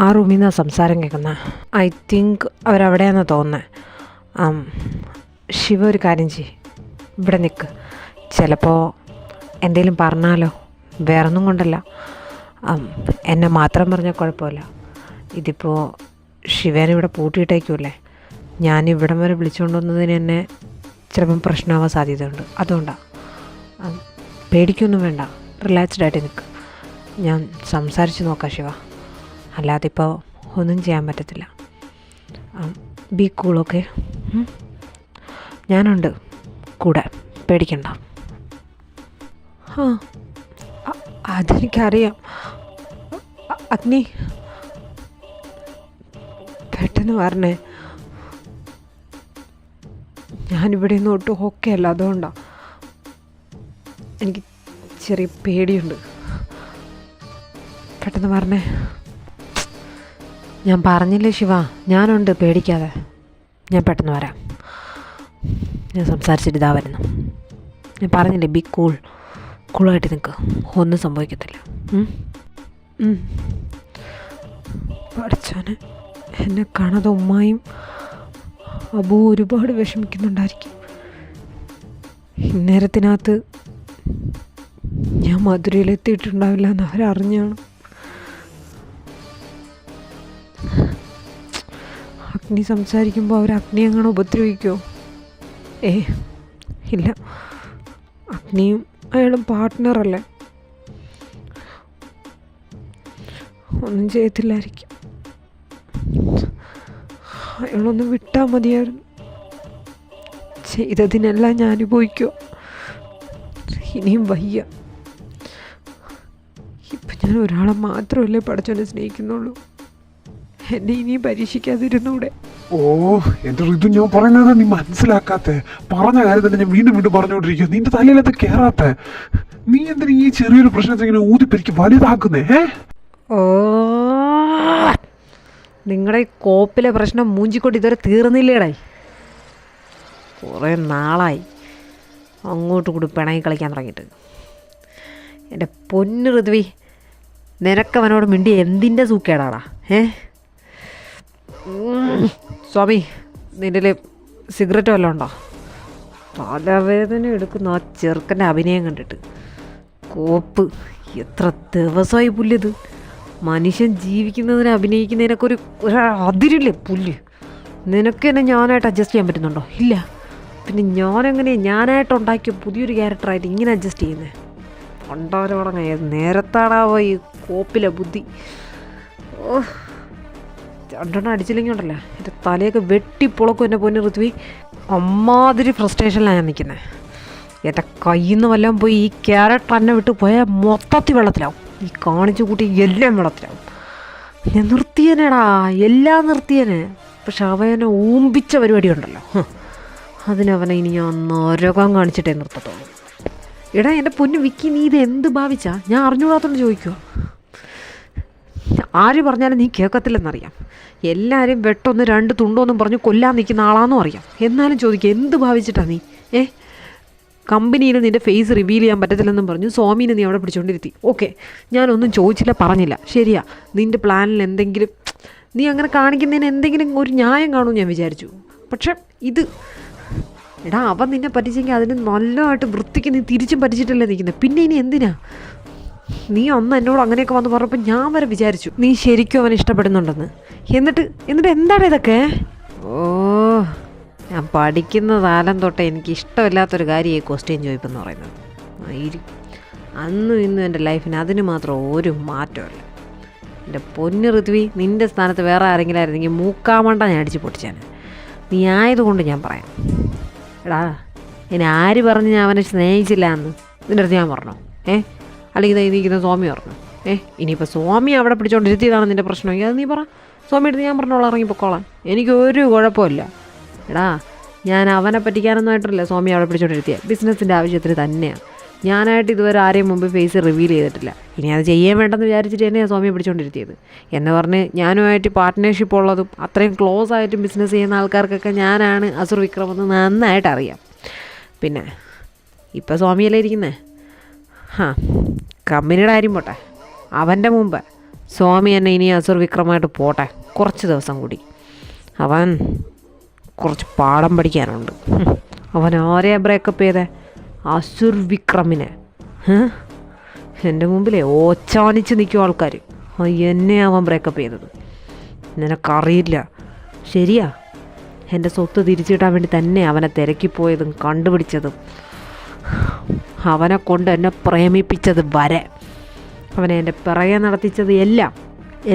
ആ റൂമിൽ നിന്നാണ് സംസാരം കേൾക്കുന്നത്. ഐ തിങ്ക് അവരവിടെയാണെന്ന് തോന്നുന്നത്. ശിവ ഒരു കാര്യം ചെയ്യ്, ഇവിടെ നിൽക്ക്. ചിലപ്പോൾ എന്തെങ്കിലും പറഞ്ഞാലോ? വേറൊന്നും കൊണ്ടല്ല, എന്നെ മാത്രം പറഞ്ഞാൽ കുഴപ്പമില്ല. ഇതിപ്പോൾ ശിവേനെ ഇവിടെ പൂട്ടിയിട്ടേക്കുമല്ലേ. ഞാനിവിടം വരെ വിളിച്ചുകൊണ്ട് വന്നതിന് എന്നെ ചിലപ്പം പ്രശ്നമാവാൻ സാധ്യതയുണ്ട്. അതുകൊണ്ടാണ്. പേടിക്കൊന്നും വേണ്ട, റിലാക്സ്ഡായിട്ട് നിൽക്ക്. ഞാൻ സംസാരിച്ച് നോക്കാം ശിവ. അല്ലാതെ ഇപ്പോൾ ഒന്നും ചെയ്യാൻ പറ്റത്തില്ല. B cool, okay? ഞാനുണ്ട് കൂടെ, പേടിക്കണ്ട. അതെനിക്കറിയാം. അഗ്നി, പെട്ടെന്ന് പറഞ്ഞേ. ഞാനിവിടെ നിന്ന് ഒട്ടും ഓക്കെ അല്ല, അതുകൊണ്ടാണ്. എനിക്ക് ചെറിയ പേടിയുണ്ട്. പെട്ടെന്ന് പറഞ്ഞേ. ഞാൻ പറഞ്ഞില്ലേ ശിവ, ഞാനുണ്ട്, പേടിക്കാതെ. ഞാൻ പെട്ടെന്ന് വരാം. ഞാൻ സംസാരിച്ചിട്ട് ഇതാ വരുന്നു. ഞാൻ പറഞ്ഞില്ലേ, ബി കൂളായിട്ട് നിൽക്ക്, ഒന്നും സംഭവിക്കത്തില്ല. പഠിച്ചോനെ, എന്നെ കാണാതെ ഉമ്മായും അബു ഒരുപാട് വിഷമിക്കുന്നുണ്ടായിരിക്കും. ഇന്നേരത്തിനകത്ത് ഞാൻ മധുരയിലെത്തിയിട്ടുണ്ടാവില്ല എന്ന് അവരറിഞ്ഞാണ്. അഗ്നി സംസാരിക്കുമ്പോൾ അവർ അഗ്നി അങ്ങനെ ഉപദ്രവിക്കുമോ? ഇല്ല, അഗ്നിയും അയാളും പാർട്ട്ണറല്ലേ, ഒന്നും ചെയ്യത്തില്ലായിരിക്കും. അയാളൊന്ന് വിട്ടാൽ മതിയായിരുന്നു. ചെയ്തതിനെല്ലാം ഞാൻ അനുഭവിക്കുമോ? ഇനിയും വയ്യ. ഇപ്പം ഞാൻ ഒരാളെ മാത്രമല്ലേ പഠിച്ചോനെ സ്നേഹിക്കുന്നുള്ളൂ. എന്നെ ഇനിയും പരീക്ഷിക്കാതിരുന്നൂടെ? എന്റെ ഋതു, ഞാൻ പറയുന്നത് നീ മനസ്സിലാക്കാത്ത. പറഞ്ഞ കാര്യം തന്നെ ഞാൻ വീണ്ടും പറഞ്ഞുകൊണ്ടിരിക്കുക. നിന്റെ തലയിലത് കയറാത്ത. നീ എന്തിനാ ഈ ചെറിയൊരു പ്രശ്നത്തെ ഇങ്ങനെ ഊതിപ്പെരിക്ക് വലുതാക്കുന്നേ? ഓ, നിങ്ങളുടെ ഈ കോപ്പിലെ പ്രശ്നം മൂഞ്ചിക്കൊണ്ട് ഇതുവരെ തീർന്നില്ലേടായി. കുറേ നാളായി അങ്ങോട്ടും കൂടി പിണങ്ങി കളിക്കാൻ തുടങ്ങിയിട്ട്. എൻ്റെ പൊന്നു ഋത്വി, നിനക്കവനോട് മിണ്ടി എന്തിൻ്റെ സൂക്കേടാടാ? സ്വാമി, നിൻ്റെ സിഗരറ്റ് വല്ലതും ഉണ്ടോ? തലവേദന എടുക്കുന്ന ആ ചെറുക്കൻ്റെ അഭിനയം കണ്ടിട്ട് കോപ്പ്. എത്ര ദിവസമായി പുല്ലിത്. മനുഷ്യൻ ജീവിക്കുന്നതിന് അഭിനയിക്കുന്നതിനൊക്കെ ഒരു അതിരില്ലേ പുല്ല്. നിനക്ക് എന്നെ ഞാനായിട്ട് അഡ്ജസ്റ്റ് ചെയ്യാൻ പറ്റുന്നുണ്ടോ? ഇല്ല. പിന്നെ ഞാനായിട്ട് ഉണ്ടാക്കിയ പുതിയൊരു ക്യാരക്ടറായിട്ട് ഇങ്ങനെ അഡ്ജസ്റ്റ് ചെയ്യുന്നത്? പണ്ടാരോടങ്ങ നേരത്താടാവോ ഈ കോപ്പിലെ ബുദ്ധി. ഓ, രണ്ടെണ്ണം അടിച്ചില്ലെങ്കിൽ ഉണ്ടല്ലോ എൻ്റെ തലയൊക്കെ വെട്ടിപ്പൊളക്കും എൻ്റെ പൊന്നു ഋത്വി. അമ്മാതിരി ഫ്രസ്ട്രേഷനിലാണ് ഞാൻ നിൽക്കുന്നത്. എൻ്റെ കയ്യിൽ നിന്ന് വല്ലതും പോയി ഈ ക്യാരക്ടർ എന്നെ വിട്ട് പോയാൽ മൊത്തത്തിൽ വെള്ളത്തിലാവും. ഈ കാണിച്ചു കൂട്ടി എല്ലാം വെള്ളത്തിലാവും. ഞാൻ നിർത്തിയനേടാ, എല്ലാം നിർത്തിയനെ. പക്ഷെ അവനെ ഊമ്പിച്ച പരിപാടി ഉണ്ടല്ലോ, അതിനവനെ ഇനി ഞാൻ നരകം കാണിച്ചിട്ടേ നിർത്തത്തുള്ളൂ. എടാ എൻ്റെ പൊന്നു വിക്കി, നീ ഇത് എന്ത് ഭാവിച്ചാ? ഞാൻ അറിഞ്ഞുകൂടാത്തോണ്ട് ചോദിക്കുമോ? ആര് പറഞ്ഞാലും നീ കേൾക്കത്തില്ലെന്നറിയാം. എല്ലാവരും വെട്ടൊന്ന് രണ്ട് തുണ്ടോന്നും പറഞ്ഞ് കൊല്ലാൻ നിൽക്കുന്ന ആളാണെന്നും അറിയാം. എന്നാലും ചോദിക്കുക, എന്ത് ഭാവിച്ചിട്ടാ നീ? കമ്പനിയിൽ നിൻ്റെ ഫേസ് റിവീൽ ചെയ്യാൻ പറ്റത്തില്ലെന്നും പറഞ്ഞു സ്വാമീനെ നീ അവിടെ പിടിച്ചുകൊണ്ടിരുത്തി. ഓക്കെ, ഞാനൊന്നും ചോദിച്ചില്ല, പറഞ്ഞില്ല, ശരിയാ. നിൻ്റെ പ്ലാനിൽ എന്തെങ്കിലും നീ അങ്ങനെ കാണിക്കുന്നതിന് എന്തെങ്കിലും ഒരു ന്യായം കാണുമെന്ന് ഞാൻ വിചാരിച്ചു. പക്ഷെ ഇത് എടാ, അവൻ നിന്നെ പറ്റിച്ചെങ്കിൽ അതിന് നല്ലതായിട്ട് വൃത്തിക്ക് നീ തിരിച്ചും പറ്റിച്ചിട്ടല്ലേ നിൽക്കുന്നത്. പിന്നെ ഇനി എന്തിനാ? നീ അന്ന് എന്നോട് അങ്ങനെയൊക്കെ വന്ന് പറഞ്ഞപ്പോൾ ഞാൻ വരെ വിചാരിച്ചു നീ ശരിക്കും അവനെ ഇഷ്ടപ്പെടുന്നുണ്ടെന്ന്. എന്നിട്ട് എന്താണ് ഇതൊക്കെ? ഓ, ഞാൻ പഠിക്കുന്ന കാലം തൊട്ടേ എനിക്ക് ഇഷ്ടമില്ലാത്തൊരു കാര്യം ഈ ക്വസ്റ്റ്യൻ ചോദിപ്പെന്ന് പറയുന്നത്. അന്നും ഇന്നും എൻ്റെ ലൈഫിന് അതിന് മാത്രം ഒരു മാറ്റമില്ല. എൻ്റെ പൊന്നു ഋത്വി, നിൻ്റെ സ്ഥാനത്ത് വേറെ ആരെങ്കിലും ആയിരുന്നെങ്കിൽ മൂക്കാമണ്ട ഞാൻ അടിച്ച് പൊട്ടിച്ചാണ്. നീ ആയതുകൊണ്ട് ഞാൻ പറയാം. എടാ, എന്നെ ആര് പറഞ്ഞ് ഞാൻ അവനെ സ്നേഹിച്ചില്ല എന്ന് നിൻ്റെ അടുത്ത് ഞാൻ പറഞ്ഞോ? അല്ലെങ്കിൽ ഇതായി നിൽക്കുന്ന സ്വാമി പറഞ്ഞു. ഇനിയിപ്പോൾ സ്വാമി അവിടെ പിടിച്ചോണ്ടിരുത്തിയതാണ് നിൻ്റെ പ്രശ്നമെങ്കിൽ അത് നീ പറ. സ്വാമി എടുത്ത് ഞാൻ പറഞ്ഞോളാം, ഇറങ്ങിപ്പോക്കോളാം, എനിക്കൊരു കുഴപ്പമില്ല. എടാ, ഞാൻ അവനെ പറ്റിക്കാനൊന്നും ആയിട്ടില്ല സ്വാമി അവിടെ പിടിച്ചോണ്ടിരുത്തിയത്. ബിസിനസ്സിൻ്റെ ആവശ്യത്തിന് തന്നെയാണ്. ഞാനായിട്ട് ഇതുവരെ ആരെയും മുമ്പ് ഫേസ് റിവീൽ ചെയ്തിട്ടില്ല. ഇനി അത് ചെയ്യാൻ വേണ്ടെന്ന് വിചാരിച്ചിട്ട് തന്നെയാണ് സ്വാമിയെ പിടിച്ചോണ്ടിരുത്തിയത്. എന്ന് പറഞ്ഞ് ഞാനുമായിട്ട് പാർട്ട്ണർഷിപ്പ് ഉള്ളതും അത്രയും ക്ലോസ് ആയിട്ട് ബിസിനസ് ചെയ്യുന്ന ആൾക്കാർക്കൊക്കെ ഞാനാണ് അസുർ വിക്രം എന്ന് നന്നായിട്ട് അറിയാം. പിന്നെ ഇപ്പം സ്വാമിയല്ലേ ഇരിക്കുന്നേ? കമ്പനിയുടെ കാര്യം പോട്ടെ, അവൻ്റെ മുമ്പ് സ്വാമി എന്നെ ഇനി അസുർ വിക്രമായിട്ട് പോട്ടെ കുറച്ച് ദിവസം കൂടി. അവൻ കുറച്ച് പാഠം പഠിക്കാനുണ്ട്. അവൻ ആരെയാ ബ്രേക്കപ്പ് ചെയ്തേ? അസുർ വിക്രമിനെ. എൻ്റെ മുമ്പിലേ ഓച്ചാനിച്ച് നിൽക്കും ആൾക്കാർ. എന്നെ അവൻ ബ്രേക്കപ്പ് ചെയ്തത്. നിനക്കറിയില്ല. ശരിയാ, എൻ്റെ സ്വത്ത് തിരിച്ചിടാൻ വേണ്ടി തന്നെ അവനെ തിരക്കിപ്പോയതും കണ്ടുപിടിച്ചതും അവനെ കൊണ്ട് എന്നെ പ്രേമിപ്പിച്ചത് വരെ, അവനെ എൻ്റെ പിറകെ നടത്തിച്ചത്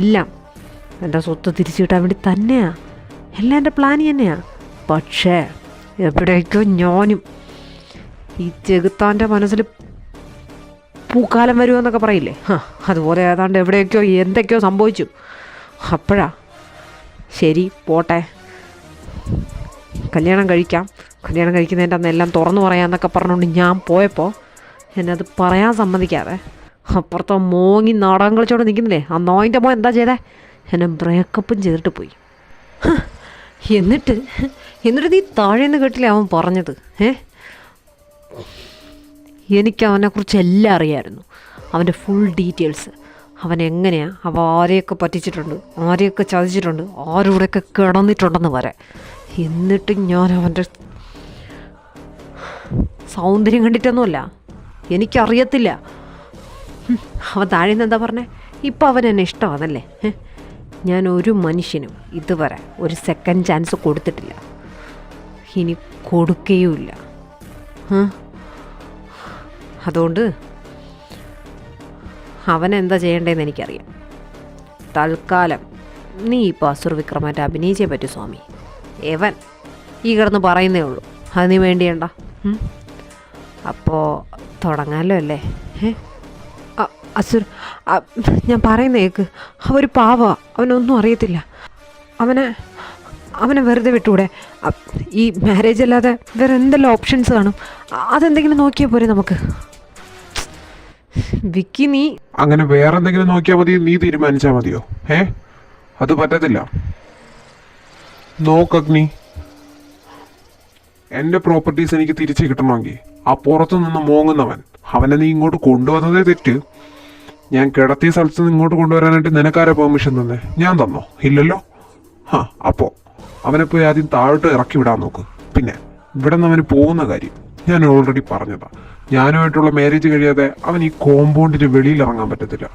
എല്ലാം എൻ്റെ സ്വത്ത് തിരിച്ചു കിട്ടാൻ വേണ്ടി തന്നെയാണ്. എല്ലാം എൻ്റെ പ്ലാൻ തന്നെയാണ്. പക്ഷേ എവിടേക്കോ ഞാനും ഈ ചെകുത്താൻ്റെ മനസ്സിൽ പൂക്കാലം വരുമെന്നൊക്കെ പറയില്ലേ, അതുപോലെ ഏതാണ്ട് എവിടെയൊക്കെയോ എന്തൊക്കെയോ സംഭവിച്ചു. അപ്പോഴാ ശരി പോട്ടെ, കല്യാണം കഴിക്കുന്നതിൻ്റെ അന്ന് എല്ലാം തുറന്നു പറയാമെന്നൊക്കെ പറഞ്ഞുകൊണ്ട് ഞാൻ പോയപ്പോൾ എന്നെ അത് പറയാൻ സമ്മതിക്കാതെ അപ്പുറത്തോ മോങ്ങി നാടകം കളിച്ചോണ്ട് നിൽക്കുന്നില്ലേ ആ നോയിൻ്റെ മോൻ എന്താ ചെയ്തേ? എന്നെ ബ്രേക്കപ്പും ചെയ്തിട്ട് പോയി. എന്നിട്ട് നീ താഴേന്ന് കേട്ടില്ലേ അവൻ പറഞ്ഞത്? എനിക്ക് അവനെക്കുറിച്ച് എല്ലാം അറിയാമായിരുന്നു, അവൻ്റെ ഫുൾ ഡീറ്റെയിൽസ്. അവൻ എങ്ങനെയാണ്, അവൻ ആരെയൊക്കെ പറ്റിച്ചിട്ടുണ്ട്, ആരെയൊക്കെ ചതിച്ചിട്ടുണ്ട്, ആരോടെയൊക്കെ കിടന്നിട്ടുണ്ടെന്ന് വരെ. എന്നിട്ട് ഞാൻ അവൻ്റെ സൗന്ദര്യം കണ്ടിട്ടൊന്നുമല്ല, എനിക്കറിയത്തില്ല. അവൻ താഴേന്ന് എന്താ പറഞ്ഞേ? ഇപ്പം അവൻ എന്നെ ഇഷ്ടമാണല്ലേ? ഞാൻ ഒരു മനുഷ്യനും ഇതുവരെ ഒരു സെക്കൻഡ് ചാൻസ് കൊടുത്തിട്ടില്ല, ഇനി കൊടുക്കുകയുമില്ല. അതുകൊണ്ട് അവനെന്താ ചെയ്യേണ്ടതെന്ന് എനിക്കറിയാം. തൽക്കാലം നീ ഇപ്പോൾ അസുർ വിക്രമായിട്ട് അഭിനയിച്ചേ പറ്റൂ സ്വാമി. എവൻ ഈ കിടന്ന് പറയുന്നേ ഉള്ളൂ, അതിന് വേണ്ടിയണ്ട. അപ്പോൾ തുടങ്ങാമല്ലോ അല്ലേ? അസുർ, ഞാൻ പറയുന്നേക്ക്, അവര് പാവ, അവനൊന്നും അറിയത്തില്ല. അവനെ വെറുതെ വിട്ടൂടെ? ഈ മാരേജ് അല്ലാതെ വേറെ എന്തെല്ലാം ഓപ്ഷൻസ് കാണും, അതെന്തെങ്കിലും നോക്കിയാൽ പോരെ നമുക്ക്? വിക്കി നീ അങ്ങനെ വേറെ എന്തെങ്കിലും നോക്കിയാൽ മതി, നീ തീരുമാനിച്ചാൽ മതിയോ? അത് പറ്റത്തില്ല. നോക്കഗ്നി, എൻ്റെ പ്രോപ്പർട്ടീസ് എനിക്ക് തിരിച്ചു കിട്ടണമെങ്കിൽ ആ പുറത്തു നിന്ന് മോങ്ങുന്നവൻ അവനെ നീ ഇങ്ങോട്ട് കൊണ്ടുവന്നതേ തെറ്റ്. ഞാൻ കിടത്തിയ സ്ഥലത്ത് നിന്ന് ഇങ്ങോട്ട് കൊണ്ടുവരാനായിട്ട് നിനക്കാരെ പെർമിഷൻ തന്നെ? ഞാൻ തന്നോ? ഇല്ലല്ലോ. അപ്പോൾ അവനെ പോയി ആദ്യം താഴോട്ട് ഇറക്കി വിടാൻ നോക്ക്. പിന്നെ ഇവിടെ നിന്ന് അവന് പോകുന്ന കാര്യം ഞാൻ ഓൾറെഡി പറഞ്ഞതാ. ഞാനുമായിട്ടുള്ള മാരേജ് കഴിയാതെ അവൻ ഈ കോമ്പൗണ്ടിന് വെളിയിൽ ഇറങ്ങാൻ പറ്റത്തില്ല.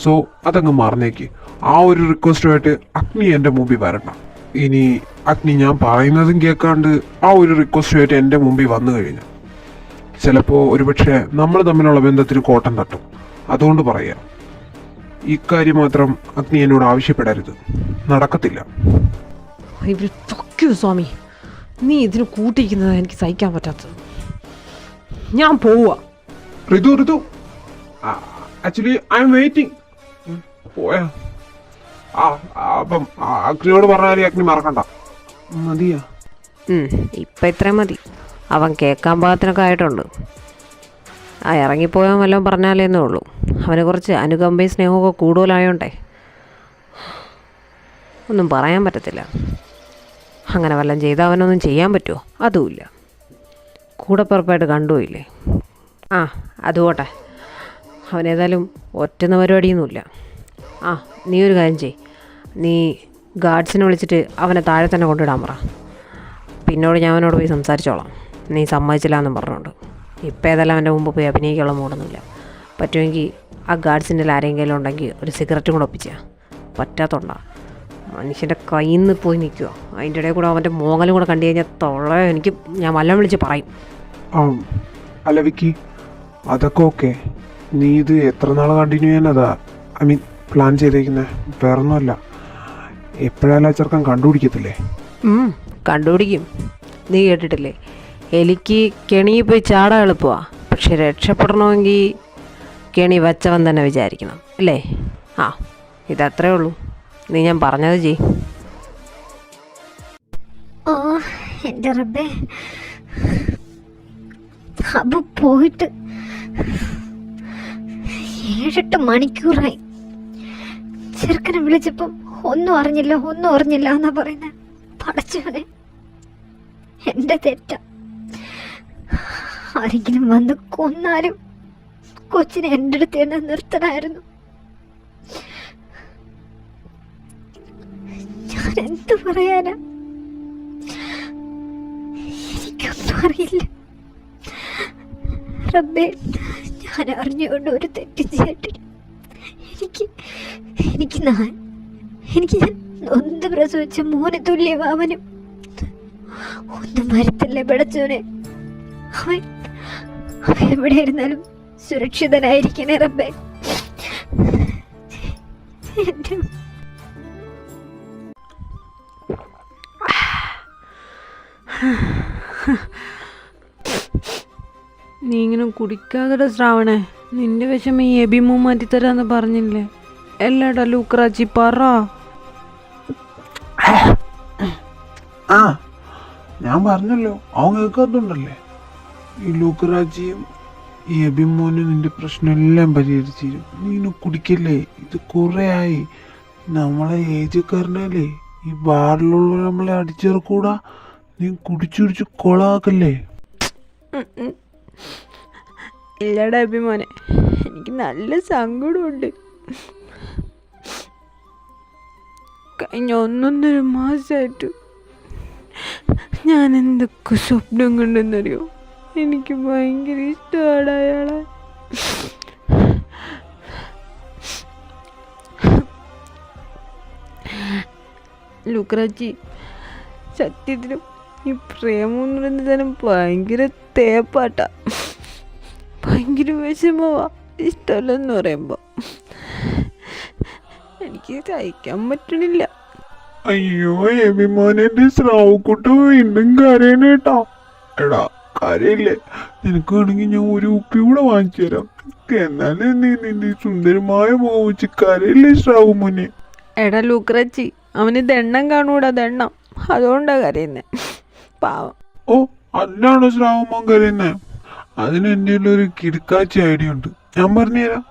സോ അതങ്ങ് മറന്നേക്ക്. ആ ഒരു റിക്വസ്റ്റുമായിട്ട് അഗ്നി എൻ്റെ മുമ്പിൽ വരണ്ട. ഇനി അഗ്നി ഞാൻ പറയുന്നതും കേൾക്കാണ്ട് ആ ഒരു റിക്വസ്റ്റുമായിട്ട് എൻ്റെ മുമ്പിൽ വന്നു കഴിഞ്ഞു ചിലപ്പോൾ ഒരുപക്ഷെ നമ്മൾ തമ്മിലുള്ള ബന്ധത്തിന് കോട്ടം തട്ടും. അതുകൊണ്ട് പറയാം, ഇക്കാര്യം മാത്രം അഗ്നി എന്നോട് ആവശ്യപ്പെടരുത്. നടക്കത്തില്ല. സ്വാമി, നീ ഇതിന് കൂട്ടിയിരിക്കുന്നത് എനിക്ക് സഹിക്കാൻ പറ്റാത്തത്. ഞാൻ പോവാ. ഋതു ആക്ച്വലി ഐ എം വെയിറ്റിംഗ്. പോയാ അപ്പം അഗ്നിയോട് പറഞ്ഞാൽ അഗ്നി മറക്കണ്ട. മതിയാ? ഇപ്പം ഇത്രയും മതി. അവൻ കേൾക്കാൻ പാകത്തിനൊക്കെ ആയിട്ടുണ്ട്. ഇറങ്ങിപ്പോയാൽ വല്ലതും പറഞ്ഞാലേന്നേ ഉള്ളൂ. അവന് കുറച്ച് അനുകമ്പയും സ്നേഹമൊക്കെ കൂടുതലായോണ്ടേ ഒന്നും പറയാൻ പറ്റത്തില്ല. അങ്ങനെ വല്ലതും ചെയ്താൽ അവനൊന്നും ചെയ്യാൻ പറ്റുമോ? അതുമില്ല. കൂടെപ്പിറപ്പായിട്ട് കണ്ടുപോയില്ലേ. അതുപോട്ടെ, അവനേതായാലും ഒറ്റുന്ന പരിപാടിയൊന്നുമില്ല. നീ ഒരു കാര്യം ചെയ്, നീ ഗാർഡ്സിനെ വിളിച്ചിട്ട് അവനെ താഴെ തന്നെ കൊണ്ടിടാൻ പറ. പിന്നോട് ഞാൻ അവനോട് പോയി സംസാരിച്ചോളാം. നീ സമ്മതിച്ചില്ല എന്നും പറഞ്ഞുകൊണ്ട്. ഇപ്പം ഏതായാലും അവൻ്റെ മുമ്പ് പോയി അഭിനയിക്കാനുള്ള മൂടൊന്നുമില്ല. പറ്റുമെങ്കിൽ ആ ഗാർഡ്സിൻ്റെ ആരെങ്കിലും ഉണ്ടെങ്കിൽ ഒരു സിഗരറ്റും കൂടെ ഒപ്പിച്ചാൽ. പറ്റാത്തോണ്ടാ മനുഷ്യൻ്റെ കയ്യിൽ നിന്ന് പോയി നിൽക്കുക. അതിൻ്റെ ഇടയിൽ കൂടെ അവൻ്റെ മോങ്ങലും കൂടെ കണ്ടു കഴിഞ്ഞാൽ ഞാൻ വല്ലം വിളിച്ച് പറയും. അല്ല വിക്കി, അതൊക്കെ ഓക്കെ. നീ ഇത് എത്ര നാൾ കണ്ടിന്യൂ ചെയ്യാനതാ പ്ലാൻ ചെയ്തേക്കുന്നത്? വേറൊന്നുമല്ല, എപ്പോഴായാലും ചെറുക്കൻ കണ്ടുപിടിക്കത്തില്ലേ? കണ്ടുപിടിക്കും. നീ കേട്ടിട്ടില്ലേ, എലിക്ക് കെണിയിൽ പോയി ചാടാൻ എളുപ്പമാണ്, പക്ഷെ രക്ഷപ്പെടണമെങ്കിൽ കെണി വച്ചവൻ തന്നെ വിചാരിക്കണം അല്ലേ? ഇതത്രേ ഉള്ളൂ. നീ ഞാൻ പറഞ്ഞത് ചെയ്. എൻ്റെ റബ്ബേ, അബു പോയിട്ട് 7-8 മണിക്കൂറായി. ചെറുക്കനെ വിളിച്ചപ്പം ഒന്നും അറിഞ്ഞില്ല എന്നാ പറയുന്നത്. പടച്ചവനെ, എൻ്റെ തെറ്റ. ആരെങ്കിലും വന്ന് കൊന്നാലും കൊച്ചിനെ എൻ്റെ അടുത്ത് തന്നെ നിർത്തണമായിരുന്നു. ഞാൻ എന്ത് പറയാനാ? എനിക്കൊന്നും അറിയില്ല റബ്ബേ. ഞാൻ അറിഞ്ഞുകൊണ്ട് ഒരു തെറ്റും ചെയ്തിട്ടില്ല. എനിക്ക് ഞാൻ നൊന്ത് പ്രസവിച്ച മോനെ തുല്യമാവനും ഒന്നും വരുത്തല്ലേ പടച്ചോനെ. അവൻ എവിടെ ഇരുന്നാലും സുരക്ഷിതനായിരിക്കണേ റബ്ബേ. നീ ഇങ്ങനെ കുടിക്കാതെ ശ്രാവണേ. നിന്റെ വിഷമം ഈ എബിമോ മാറ്റിത്തരാന്ന് പറഞ്ഞില്ലേ? എല്ലാടാ ലൂക്രാച്ചി പറ. ഞാൻ പറഞ്ഞല്ലോ, അവൻ കേൾക്കാത്തുണ്ടല്ലേ. ഈ ലൂക്കറാജിയും ഈ എബിമോനും നിന്റെ പ്രശ്നം എല്ലാം പരിഹരിച്ചിരും. നീ ഇന്ന് കുടിക്കല്ലേ, ഇത് കുറെ ആയി. നമ്മളെ ഏജുകാരനല്ലേ, ഈ ബാറിലുള്ള നമ്മളെ അടിച്ചേർക്കൂടാ. നീ കുടിച്ചു കൊളാക്കല്ലേ. ഇല്ലടാ അഭിമോനെ, എനിക്ക് നല്ല സങ്കടമുണ്ട്. കഴിഞ്ഞ 1.5 മാസമായിട്ട് ഞാൻ എന്തൊക്കെ സ്വപ്നം കണ്ടെന്നറിയോ. എനിക്ക് ഭയങ്കര ഇഷ്ടമാണ് അയാളെ. ലൂക്രാച്ചി, സത്യത്തിലും ഈ പ്രേമം എന്ന് പറയുന്ന തരം ഭയങ്കര തേപ്പാട്ടാ. ഭയങ്കര വിഷമമാ ഇഷ്ടമല്ലെന്ന് പറയുമ്പോൾ. എനിക്ക് സഹിക്കാൻ പറ്റണില്ല. അയ്യോ എബിമോനെ, സ്രാവുക്കുട്ട വീണ്ടും കരയണേട്ടാ. എടാ കരയില്ലേ, നിനക്ക് വേണമെങ്കിൽ ഞാൻ ഒരു ഉപ്പി കൂടെ വാങ്ങിച്ചു തരാം. എന്നാലും നീ നിന്റെ സുന്ദരമായ മുഖം വെച്ച് കരയില്ലേ ശ്രാവു മോനെ. എടാ ലൂക്രാച്ചി, അവന് ദണ്ണം കാണൂടാ, ദണ്ണം. അതുകൊണ്ടാ കരയുന്നേ, പാവം. അതിനാണോ ശ്രാവുമോൻ കരയുന്നേ? അതിന് എൻ്റെ ഒരു കിടക്കാച്ചി ഐഡിയ ഉണ്ട്. ഞാൻ പറഞ്ഞുതരാം.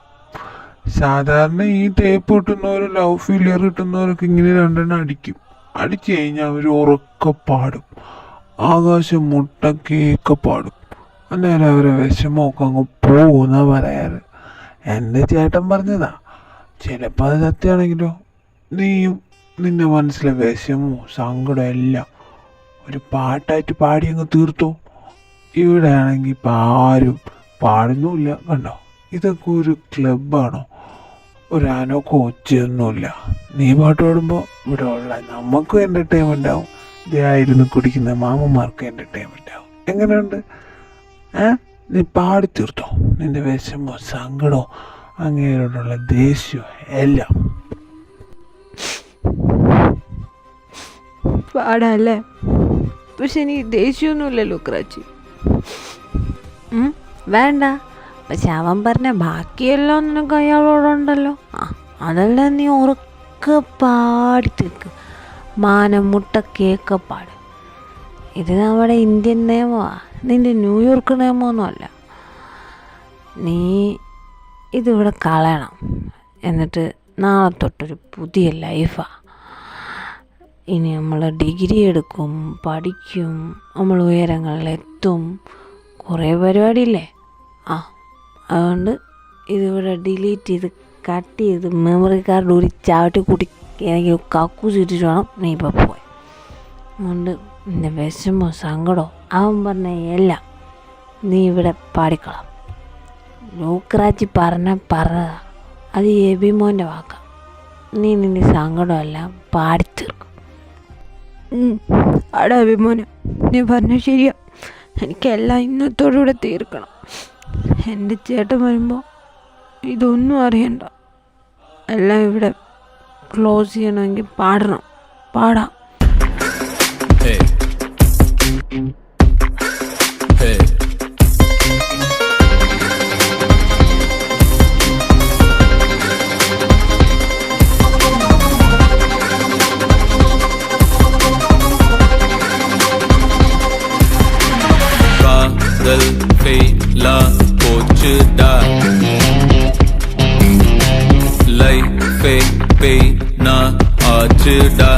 സാധാരണ ഈ ടേപ്പ് കിട്ടുന്നവരും ലവ് ഫെയിലിയർ കിട്ടുന്നവരൊക്കെ ഇങ്ങനെ രണ്ടെണ്ണം അടിക്കും. അടിച്ചു കഴിഞ്ഞാൽ അവർ ഉറക്കെ പാടും, ആകാശം മുട്ടക്കേക്കെ പാടും. അന്നേരം അവരെ വിഷമമൊക്കെ അങ്ങ് പോകുന്ന പറയാറ്. എൻ്റെ ചേട്ടൻ പറഞ്ഞതാ. ചിലപ്പോൾ അത് സത്യമാണെങ്കിലോ നീയും നിന്റെ മനസ്സിലെ വിഷമവും സങ്കടവും എല്ലാം ഒരു പാട്ടായിട്ട് പാടി അങ്ങ് തീർത്തോ. ഇവിടെ ആണെങ്കിൽ ഇപ്പം ആരും പാടുന്നുമില്ല. കണ്ടോ, ഇതൊക്കെ ഒരു ക്ലബ്ബാണോ? ഒരു അനൊക്കെ ഒച്ചയൊന്നുമില്ല. നീ പാട്ട് പാടുമ്പോൾ ഇവിടെ ഉള്ള നമുക്കും എൻ്റർടൈൻമെൻ്റ് ആവും, ഇതായിരുന്നു കുടിക്കുന്ന മാമന്മാർക്കും എൻ്റർടൈൻമെൻ്റ് ആവും. എങ്ങനെയുണ്ട്? നീ പാടി തീർത്തോ നിന്റെ വിഷമോ സങ്കടമോ അങ്ങനെയോടുള്ള ദേഷ്യവും എല്ലാം. പാടല്ലേ, പക്ഷെ എനിക്ക് ദേഷ്യമൊന്നുമില്ലല്ലോ ക്രാച്ചി. വേണ്ട, പക്ഷെ അവൻ പറഞ്ഞ ബാക്കിയെല്ലാം നിനക്ക് അയാളോടുണ്ടല്ലോ. അതെല്ലാം നീ ഉറക്കെ പാടി തീർക്ക്. മാനം മുട്ട കേക്ക് പാട്. ഇത് നമ്മുടെ ഇന്ത്യൻ നിയമമാണ്, നിൻ്റെ ന്യൂയോർക്ക് നിയമമൊന്നുമല്ല. നീ ഇതിവിടെ കളയണം. എന്നിട്ട് നാളെ തൊട്ടൊരു പുതിയ ലൈഫാണ്. ഇനി നമ്മൾ ഡിഗ്രി എടുക്കും, പഠിക്കും, നമ്മൾ ഉയരങ്ങളിലെത്തും, കുറേ പരിപാടിയില്ലേ. അതുകൊണ്ട് ഇതിവിടെ ഡിലീറ്റ് ചെയ്ത് കട്ട് ചെയ്ത് മെമ്മറി കാർഡ് ഊരി ചാവട്ടി കൂട്ടി ഏതെങ്കിലും കക്കൂസ് ഇട്ടിട്ട് വേണം നീ ഇപ്പോൾ പോയി. അതുകൊണ്ട് നിൻ്റെ വിഷമോ സങ്കടമോ അവൻ പറഞ്ഞ എല്ലാം നീ ഇവിടെ പാടിക്കളാം. ലൂക്രാച്ചി പറഞ്ഞതാ, അത് എബിമോൻ്റെ വാക്കാം. നീ നിൻ്റെ സങ്കടമെല്ലാം പാടിത്തീർക്കും. അടാ അഭിമോനെ, നീ പറഞ്ഞ ശരിയാ. എനിക്കെല്ലാം ഇന്നത്തോടുകൂടെ തീർക്കണം. എൻ്റെ ചേട്ടൻ വരുമ്പോൾ ഇതൊന്നും അറിയണ്ട. എല്ലാം ഇവിടെ ക്ലോസ് ചെയ്യണമെങ്കിൽ പാടാം. Hey. Hey. காதல் ஃபெயிலா போச்சுடா, லைஃபே பெயினா ஆச்சுடா.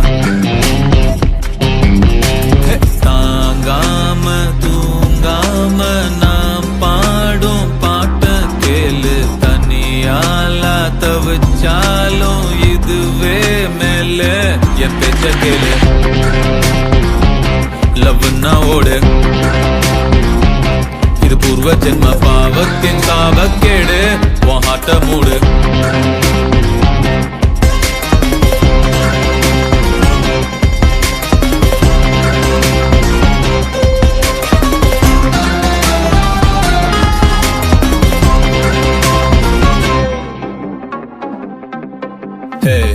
தாங்காம தூங்காம நான் பாடும் பாட்ட கேளு. தனியால தவிச்சாலும் இதுவே மேல என் பேச்ச கேளு. லவ்னா ஓடு, இது பூர்வ ஜென்ம பாவத்தின் சாபக்கேடு. உன் ஹாட்ட மூடு. Hey.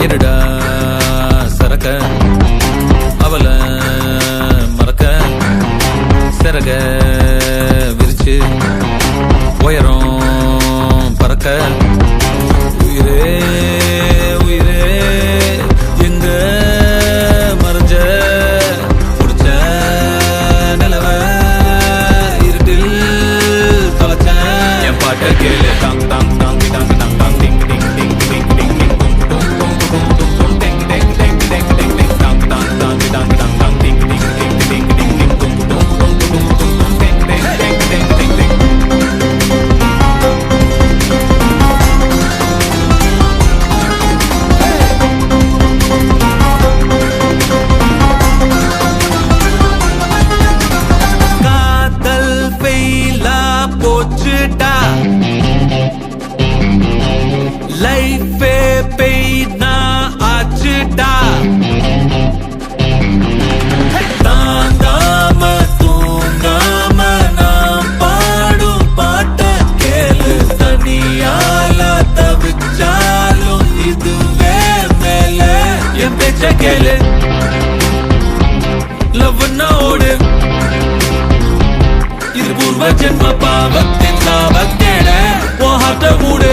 என்னடா சரக்க அவள மறக்க சிறக விரிச்சு உயரம் பறக்க. உயிரே உயிரே எங்க மறைஞ்ச புடிச்ச நிலவ இருட்டில் தொலைச்ச. என் பாட்ட கேளு. தாங் தாங் தாங் தாங் தாங் தாங் டிங் டிங் டிங் டிங் டிங் டிங் டும் டும் டும் டும் டும் டும் டிங் டிங் டிங் டிங் டிங் டிங் தாங் தாங் தாங் தாங் தாங் தாங் டிங் டிங் டிங் டிங் டிங் டிங் டும் டும் டும் டும் டும் டும் டிங் டிங் டிங் டிங் டிங் டிங். ஜென்ம பாவத்தின் சாபக்கேட உன் ஹார்ட்ட மூடு